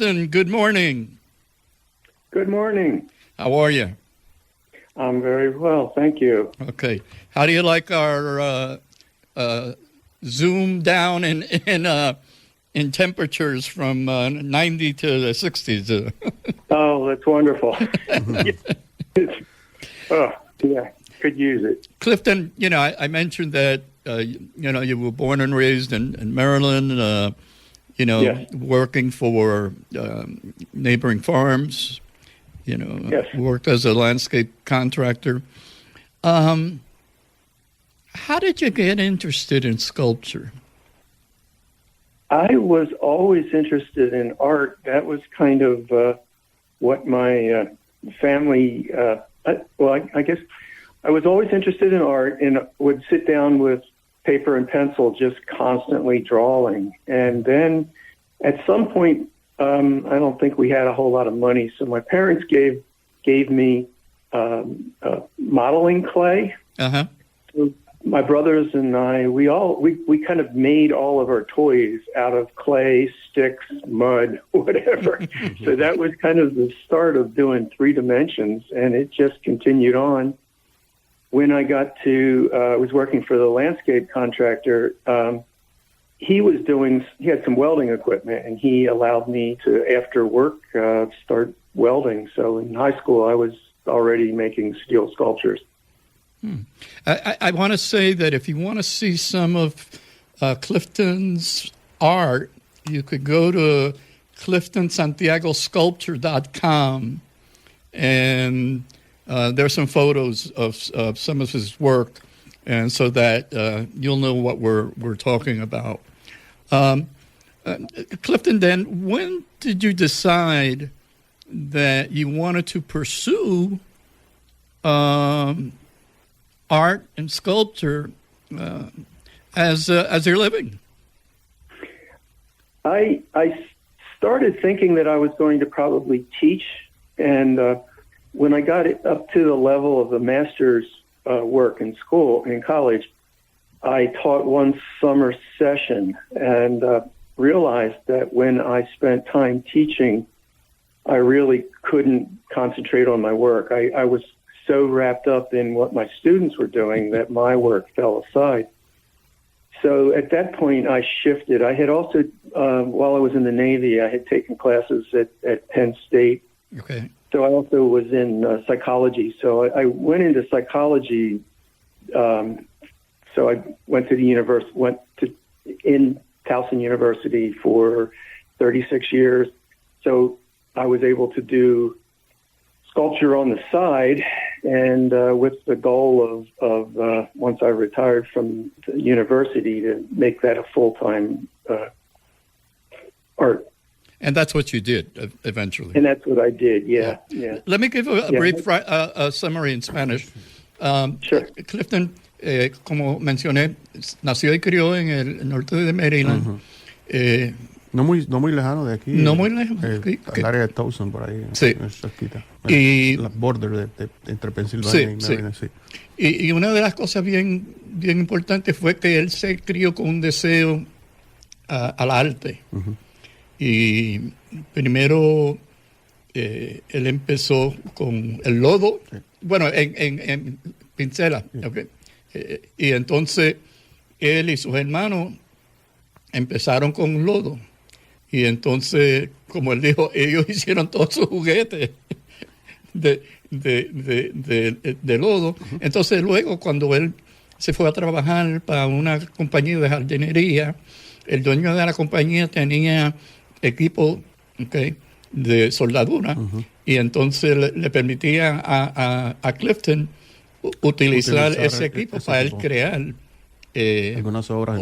Clifton, good morning. Good morning. How are you? I'm very well, thank you. Okay. How do you like our zoom down in temperatures from 90 to the 60s? Oh, that's wonderful. Yeah, could use it. Clifton, I mentioned that, you were born and raised in Maryland, Yes. working for neighboring farms, Yes. worked as a landscape contractor. How did you get interested in sculpture? I was always interested in art. That was kind of what my family, I guess I was always interested in art and would sit down with paper and pencil just constantly drawing. And then at some point, I don't think we had a whole lot of money, so my parents gave me modeling clay. Uh-huh. So my brothers and I, we kind of made all of our toys out of clay, sticks, mud, whatever. So that was kind of the start of doing 3 dimensions, and it just continued on. When I got to, I was working for the landscape contractor. He had some welding equipment, and he allowed me to, after work, start welding. So in high school, I was already making steel sculptures. I want to say that if you want to see some of Clifton's art, you could go to CliftonSantiagoSculpture.com, and there's some photos of some of his work, and so that you'll know what we're talking about. Clifton, then, when did you decide that you wanted to pursue art and sculpture as your living? I started thinking that I was going to probably teach, and when I got it up to the level of the master's work in college, I taught one summer session and realized that when I spent time teaching, I really couldn't concentrate on my work. I was so wrapped up in what my students were doing that my work fell aside. So at that point, I shifted. I had also, while I was in the Navy, I had taken classes at Penn State. Okay. So I also was in psychology. So I went into psychology. So I went to in Towson University for 36 years. So I was able to do sculpture on the side, and with the goal of once I retired from the university, to make that a full-time art. And that's what you did eventually. And that's what I did, yeah. Let me give a brief summary in Spanish. Sure. Clifton, como mencioné, nació y crió en el norte de Maryland. No muy lejano de aquí. No muy lejos. El área de Towson, por ahí. Sí. Cerquita. Y la border entre Pensilvania y Maryland, sí. Y una de las cosas bien importantes fue que él se crió con un deseo al arte. Y primero él empezó con el lodo, bueno, en pincela. Okay. Y entonces él y sus hermanos empezaron con lodo. Y entonces, como él dijo, ellos hicieron todos sus juguetes de lodo. Entonces luego, cuando él se fue a trabajar para una compañía de jardinería, el dueño de la compañía tenía equipo de soldadura, y entonces le permitía a Clifton utilizar ese equipo para él crear algunas obras.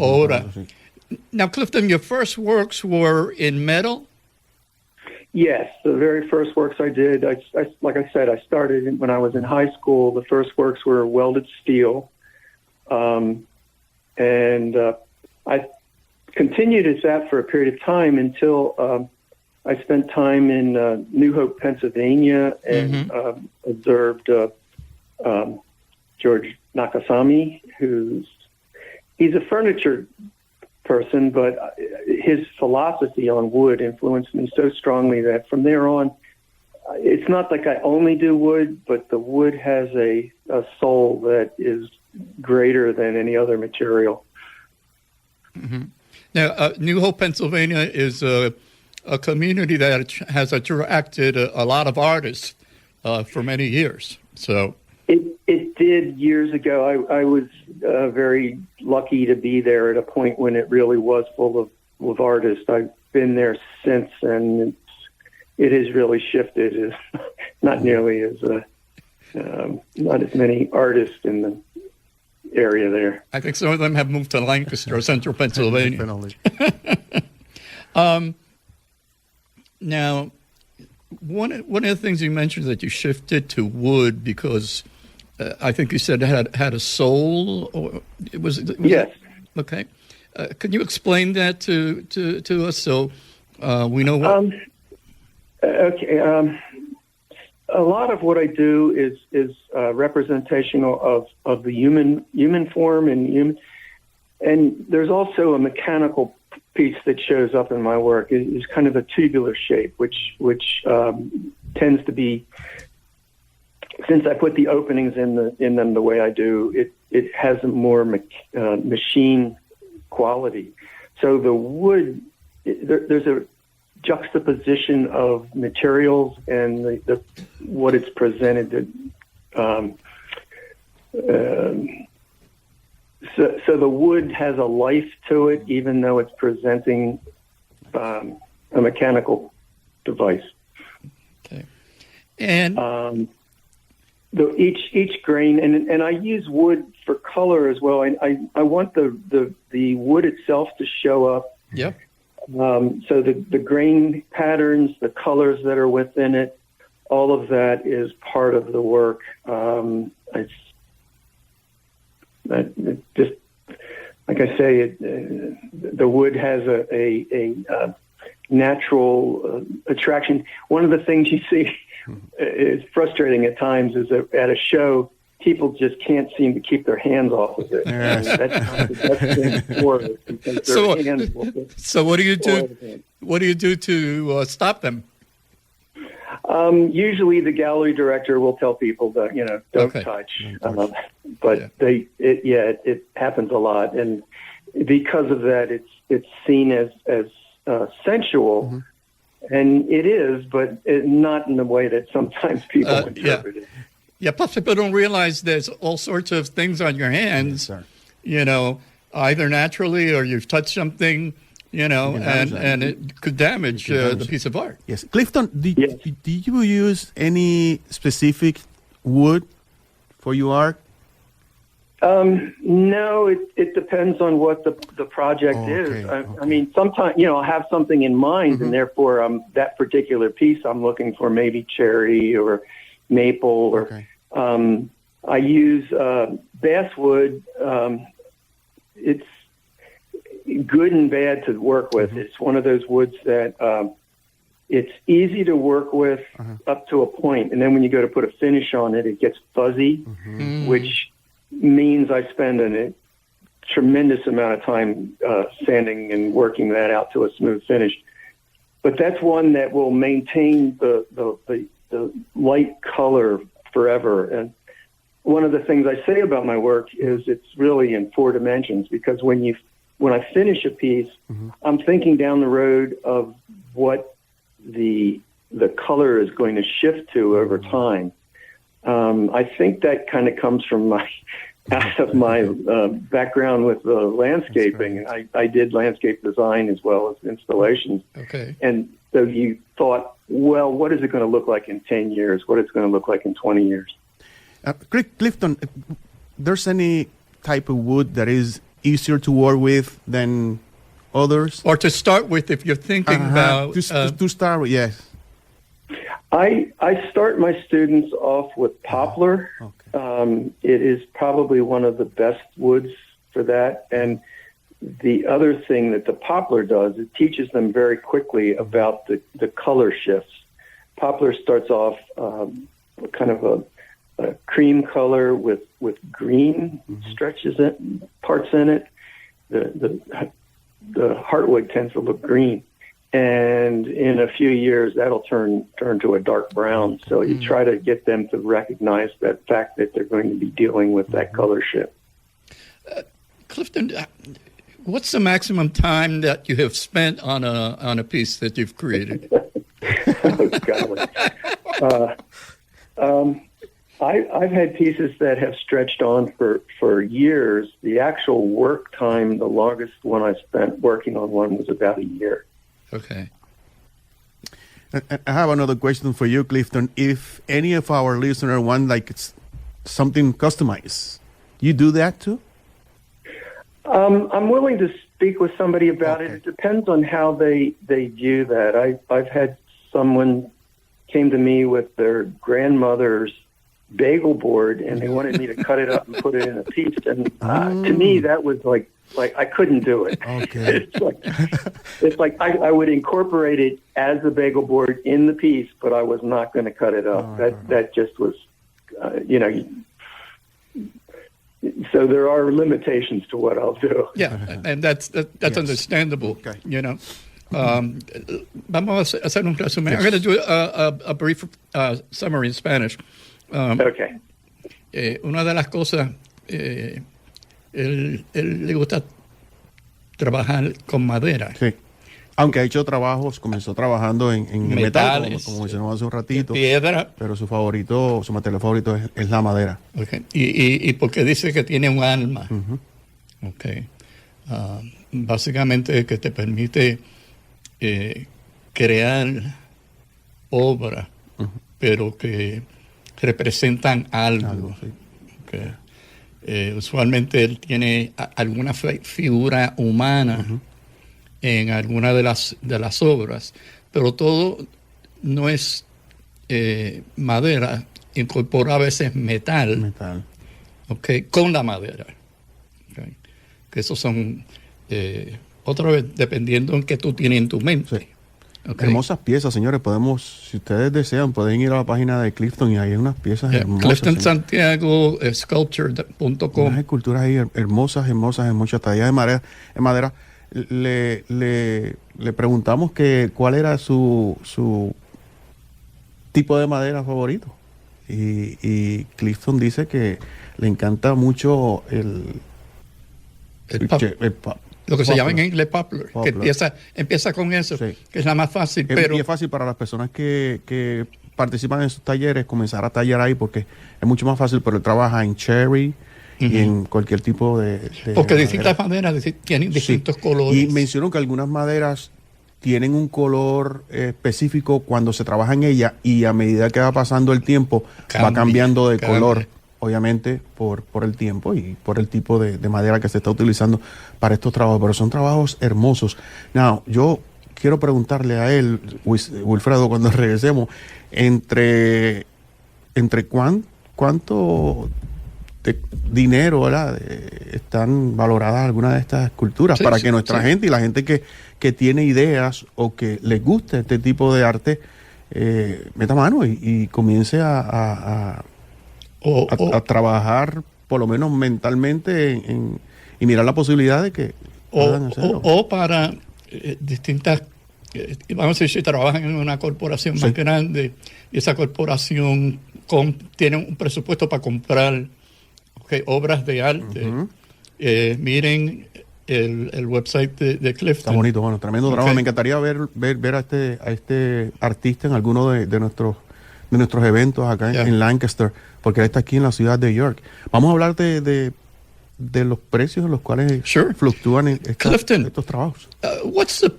Now, Clifton, your first works were in metal? Yes, the very first works I did, like I said, I started when I was in high school. The first works were welded steel. And I continued as that for a period of time until I spent time in New Hope, Pennsylvania, and observed George Nakasami, he's a furniture person, but his philosophy on wood influenced me so strongly that from there on, it's not like I only do wood, but the wood has a soul that is greater than any other material. Mm-hmm. Now, New Hope, Pennsylvania is a community that has attracted a lot of artists for many years. So it did years ago. I was very lucky to be there at a point when it really was full of artists. I've been there since, and it has really shifted. It's not nearly as not as many artists in the area there. I think some of them have moved to Lancaster or central Pennsylvania. Now, one of the things you mentioned that you shifted to wood because I think you said it had a soul, or was yes. Okay. Can you explain that to us so we know what? Okay. A lot of what I do is representational of the human form and there's also a mechanical piece that shows up in my work. It's kind of a tubular shape, which tends to be, since I put the openings in them the way I do, it has a more machine quality. So the wood, there's a juxtaposition of materials and what it's presented to. So the wood has a life to it, even though it's presenting a mechanical device. Okay, and each grain, and I use wood for color as well. I want the wood itself to show up. Yep. So the grain patterns, the colors that are within it, all of that is part of the work. It's just like I say, the wood has a natural attraction. One of the things you see is frustrating at times is that at a show, people just can't seem to keep their hands off of it. Yes. That's not the best thing for it because their hands will get so what do you do? What do you do to stop them? Usually the gallery director will tell people that, don't touch. But it happens a lot. And because of that, it's seen as sensual. And it is, but not in the way that sometimes people interpret it. Yeah, plus people don't realize there's all sorts of things on your hands, either naturally or you've touched something, and it could damage the piece of art. Yes. Clifton, did you use any specific wood for your art? No, it depends on what the project is. I mean, sometimes, I'll have something in mind, and therefore that particular piece I'm looking for maybe cherry or maple or I use basswood. It's good and bad to work with. It's one of those woods that it's easy to work with up to a point, and then when you go to put a finish on it, it gets fuzzy, which means I spend a tremendous amount of time sanding and working that out to a smooth finish. But that's one that will maintain the light color forever. And one of the things I say about my work is it's really in 4 dimensions, because when I finish a piece, I'm thinking down the road of what the color is going to shift to over time. I think that kind of comes from my background with landscaping. I did landscape design as well as installations. Okay. And so you thought, well, what is it going to look like in 10 years? What is it going to look like in 20 years? Clifton, there's any type of wood that is easier to work with than others? Or to start with, if you're thinking about... To start with, yes. I start my students off with poplar. Okay. It is probably one of the best woods for that. And the other thing that the poplar does, it teaches them very quickly about the color shifts. Poplar starts off kind of a cream color with green stretches parts in it. The the heartwood tends to look green. And in a few years, that'll turn to a dark brown. So you try to get them to recognize that fact that they're going to be dealing with that color shift. Clifton, what's the maximum time that you have spent on a piece that you've created? Oh, golly. I've had pieces that have stretched on for years. The actual work time, the longest one I spent working on one was about a year. Okay. I have another question for you, Clifton. If any of our listeners want like something customized, you do that too? I'm willing to speak with somebody about it. It depends on how they view that. I've had someone came to me with their grandmother's bagel board, and they wanted me to cut it up and put it in a piece. And to me, that was like I couldn't do it. Okay. it's like I would incorporate it as the bagel board in the piece, but I was not going to cut it up. That just was, So there are limitations to what I'll do. Yeah, and that's understandable. Okay. Vamos a hacer un resumen. I'm going to do a brief summary in Spanish. Okay. Una de las cosas, él le gusta trabajar con madera. Sí. Aunque ha hecho trabajos, comenzó trabajando en metal, como mencionamos hace un ratito. Piedra. Pero su material favorito es la madera. Okay. Y porque dice que tiene un alma. Okay. Básicamente que te permite crear obras, pero que representan algo. Sí. Okay. Usualmente él tiene alguna figura humana en alguna de las obras, pero todo no es madera, incorpora a veces metal. Okay, con la madera. Okay. Que esos son, otra vez, dependiendo en qué tú tienes en tu mente. Sí. Okay. Hermosas piezas, señores. Si ustedes desean, pueden ir a la página de Clifton y hay unas piezas hermosas. Clifton Santiago, sculpture.com. Unas esculturas ahí hermosas, en muchas tallas de madera. Le preguntamos cuál era su tipo de madera favorito. Y Clifton dice que le encanta mucho lo que se llama en inglés poplar. Que empieza con eso, sí, que es la más fácil. Y es fácil para las personas que participan en sus talleres comenzar a tallar ahí, porque es mucho más fácil, pero él trabaja en cherry y en cualquier tipo de porque distintas maderas tienen distintos colores. Y mencionó que algunas maderas tienen un color específico cuando se trabaja en ella, y a medida que va pasando el tiempo va cambiando de color, obviamente por el tiempo y por el tipo de madera que se está utilizando para estos trabajos, pero son trabajos hermosos. Now, yo quiero preguntarle a él, Wilfredo, cuando regresemos, entre cuánto de dinero, ¿verdad?, están valoradas algunas de estas esculturas, para que nuestra gente y la gente que tiene ideas o que les guste este tipo de arte meta mano y comience a trabajar por lo menos mentalmente y mirar la posibilidad de que puedan hacerlo. O para distintas, vamos a decir, si trabajan en una corporación más grande y esa corporación tiene un presupuesto para comprar obras de arte, miren el website de Clifton. Está bonito, bueno, tremendo trabajo. Me encantaría ver a este artista en alguno de nuestros eventos acá en Lancaster, porque él está aquí en la ciudad de York. Vamos a hablar de los precios en los cuales fluctúan estos trabajos. What's the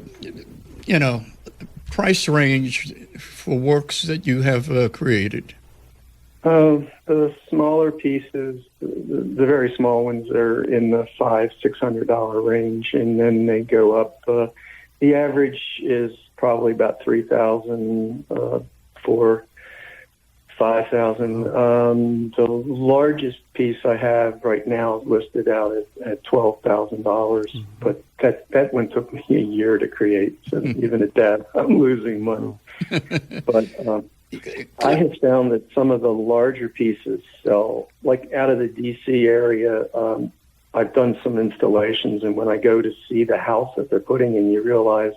price range for works that you have created? The smaller pieces, the very small ones, are in the $500-$600 range, and then they go up. The average is probably about $3,000 for $5,000. The largest piece I have right now is listed out at $12,000, but that one took me a year to create. So even at that, I'm losing money. But I have found that some of the larger pieces sell, like out of the D.C. area. I've done some installations, and when I go to see the house that they're putting in, you realize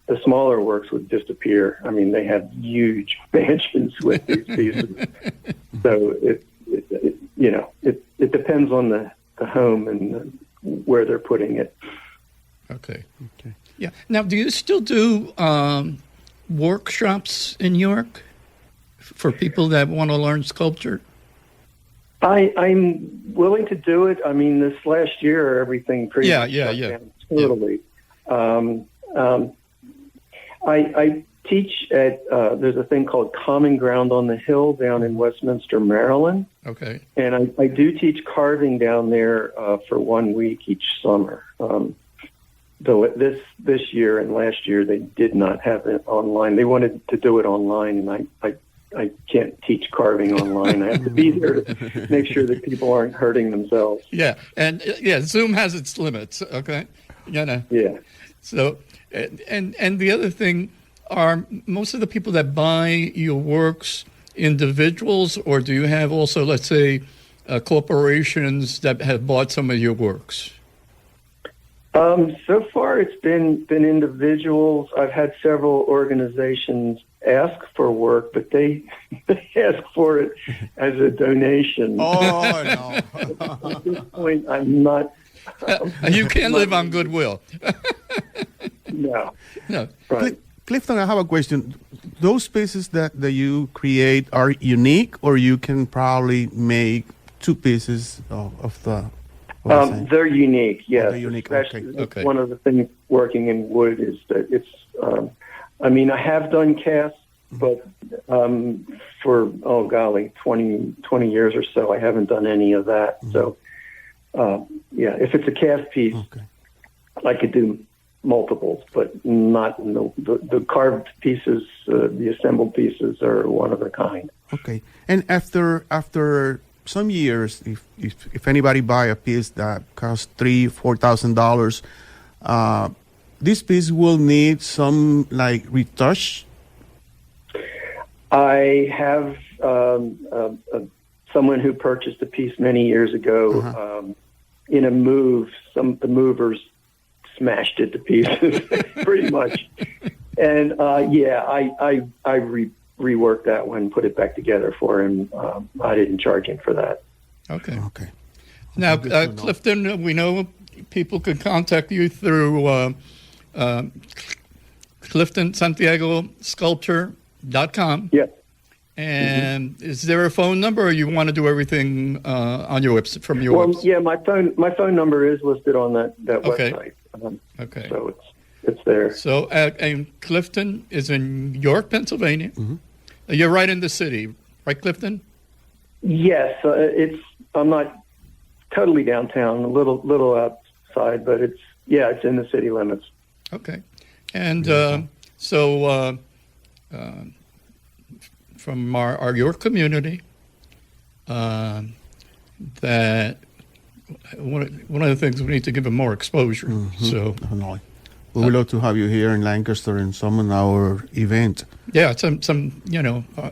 the smaller works would disappear. I mean, they have huge mansions with these pieces. So it depends on the home and where they're putting it. Okay. Yeah. Now, do you still do workshops in York for people that want to learn sculpture? I'm willing to do it. I mean, this last year, everything pretty much shut down totally. I teach at, there's a thing called Common Ground on the Hill down in Westminster, Maryland. Okay. And I do teach carving down there for 1 week each summer. Though this year and last year, they did not have it online. They wanted to do it online, and I can't teach carving online. I have to be there to make sure that people aren't hurting themselves. Yeah, and Zoom has its limits. Okay, Yeah. So, and the other thing are most of the people that buy your works individuals, or do you have also, let's say, corporations that have bought some of your works? So far, it's been individuals. I've had several organizations ask for work, but they ask for it as a donation. Oh, no. At this point, I'm not. You can't live on goodwill. No. Right. Clifton, I have a question. Those pieces that you create are unique, or you can probably make two pieces of the... They're unique, yes. They're unique. Okay. One of the things working in wood is that it's, I have done casts, but for, 20 years or so, I haven't done any of that. Mm-hmm. So, if it's a cast piece, I could do multiples, but not the carved pieces, the assembled pieces are one of a kind. Okay. And after some years, if anybody buy a piece that costs $3,000-$4,000, this piece will need some retouch. I have someone who purchased a piece many years ago. In a move. The movers smashed it to pieces, pretty much. And I reworked that one, put it back together for him. I didn't charge him for that. Okay. Now, Clifton, we know people can contact you through Clifton Santiago Sculpture.com. Yes. And is there a phone number, or you want to do everything on your website from your website? Yeah, my phone number is listed on that website. Okay. So it's there. So and Clifton is in York, Pennsylvania. Mm-hmm. You're right in the city, right, Clifton? Yes, I'm not totally downtown, a little outside, but it's in the city limits. Okay, and from our York community, that one of the things we need to give them more exposure. Mm-hmm. So definitely. We would love to have you here in Lancaster in some of our events. Yeah, some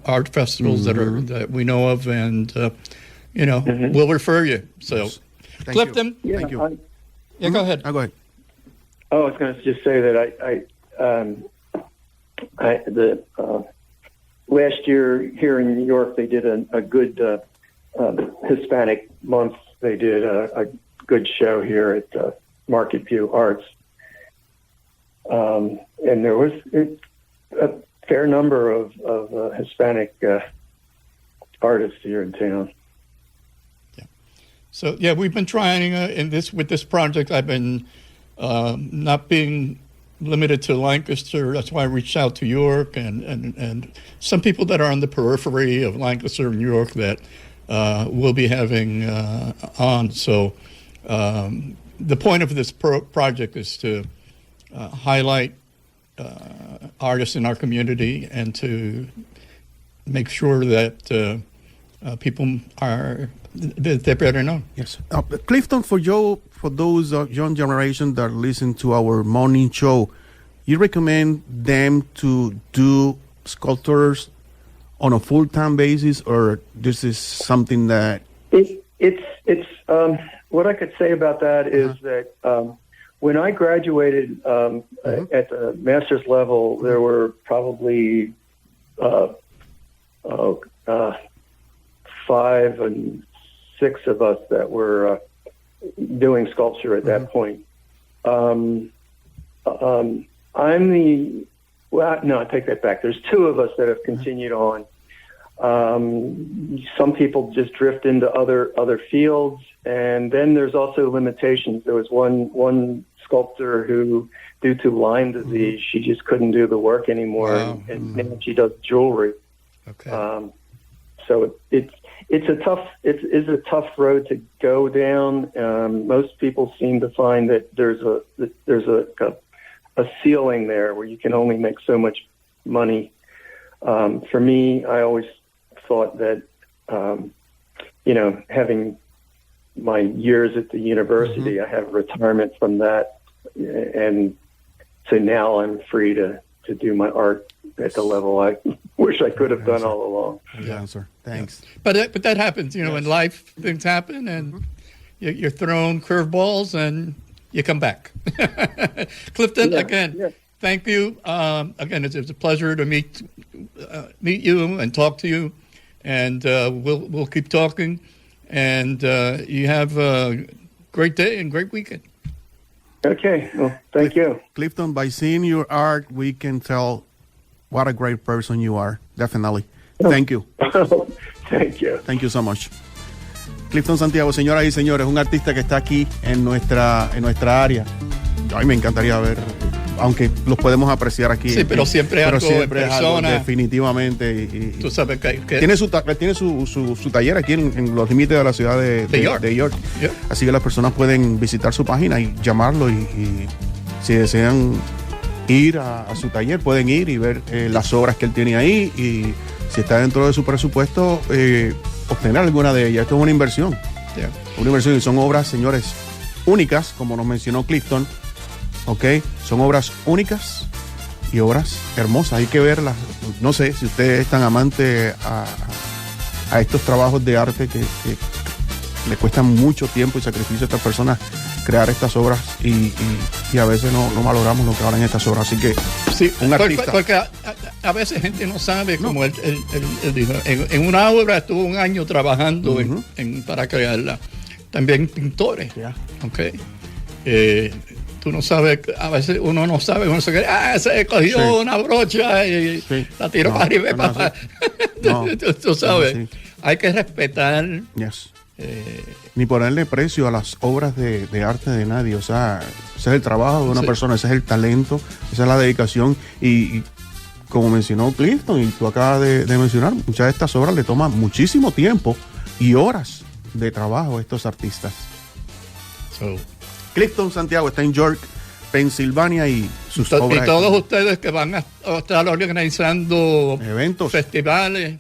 art festivals that we know of, and we'll refer you. So, Thank Clifton, you. Thank you. Go ahead. Go ahead. I was going to just say that last year here in New York they did a good Hispanic month. They did a good show here at Market View Arts. And there was a fair number of Hispanic artists here in town. Yeah. So we've been trying with this project. I've been not being limited to Lancaster. That's why I reached out to York and some people that are on the periphery of Lancaster and New York that we'll be having on. So the point of this project is to highlight artists in our community and to make sure that people they're better known. Yes, Clifton, for those young generation that listen to our morning show, you recommend them to do sculptures on a full-time basis, or this is something that it's what I could say about that is that when I graduated at the master's level, there were probably 5 and 6 of us that were doing sculpture at that point. I take that back. There's 2 of us that have continued on. Some people just drift into other fields, and then there's also limitations. There was one sculptor who, due to Lyme disease, she just couldn't do the work anymore, and now she does jewelry. Okay. So it's a tough road to go down. Most people seem to find that there's a ceiling there where you can only make so much money. For me, I always thought that, having my years at the university, I have retirement from that. And so now I'm free to do my art at the level I wish I could have done all along. Yeah, sir. Thanks. Yeah. But that happens, in life, things happen, and you're thrown curveballs, and you come back. Clifton, again, thank you. Again, it's a pleasure to meet you and talk to you, and we'll keep talking. And you have a great day and great weekend. Okay. Well, thank you. Clifton, by seeing your art, we can tell what a great person you are. Definitely. Thank you. Thank you. Thank you so much. Clifton Santiago, señoras y señores, un artista que está aquí en nuestra área. A mí me encantaría ver, aunque los podemos apreciar aquí. Sí, pero siempre algo en persona. Definitivamente. Y tú sabes que tiene su taller aquí en los límites de la ciudad de York. Yeah. Así que las personas pueden visitar su página y llamarlo y si desean ir a su taller, pueden ir y ver las obras que él tiene ahí, y si está dentro de su presupuesto, obtener alguna de ellas. Esto es una inversión. Yeah. Una inversión, y son obras, señores, únicas, como nos mencionó Clifton. ¿Ok? Son obras únicas y obras hermosas. Hay que verlas. No sé si usted es tan amante a estos trabajos de arte que le cuestan mucho tiempo y sacrificio a estas personas crear estas obras, y a veces no valoramos lo que valen estas obras. Así que sí, un artista. Porque a veces gente no sabe, como él dijo, en una obra estuvo un año trabajando para crearla. También pintores. Yeah. Okay. Tú no sabes, a veces uno no sabe, uno se cree, se cogió una brocha y la tiró para arriba. Tú sabes, hay que respetar. Yes. Ni ponerle precio a las obras de arte de nadie. O sea, ese es el trabajo de una persona, ese es el talento, esa es la dedicación. Y como mencionó Clifton, y tú acabas de mencionar, muchas de estas obras le toman muchísimo tiempo y horas de trabajo a estos artistas. Clifton Santiago está en York, Pensilvania, y sus obras. Y todos ustedes que van a estar organizando eventos, festivales,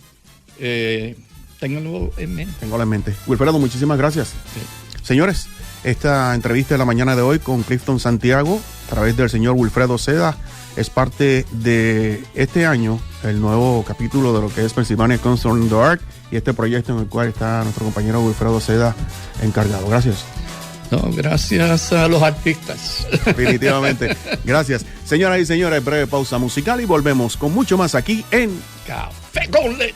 ténganlo en mente. Ténganlo en mente. Wilfredo, muchísimas gracias. Sí. Señores, esta entrevista de la mañana de hoy con Clifton Santiago, a través del señor Wilfredo Seda, es parte de este año, el nuevo capítulo de lo que es Pennsylvania Concern in the Art, y este proyecto en el cual está nuestro compañero Wilfredo Seda encargado. Gracias. No, gracias a los artistas. Definitivamente. Gracias. Señoras y señores, breve pausa musical y volvemos con mucho más aquí en Café con Leche.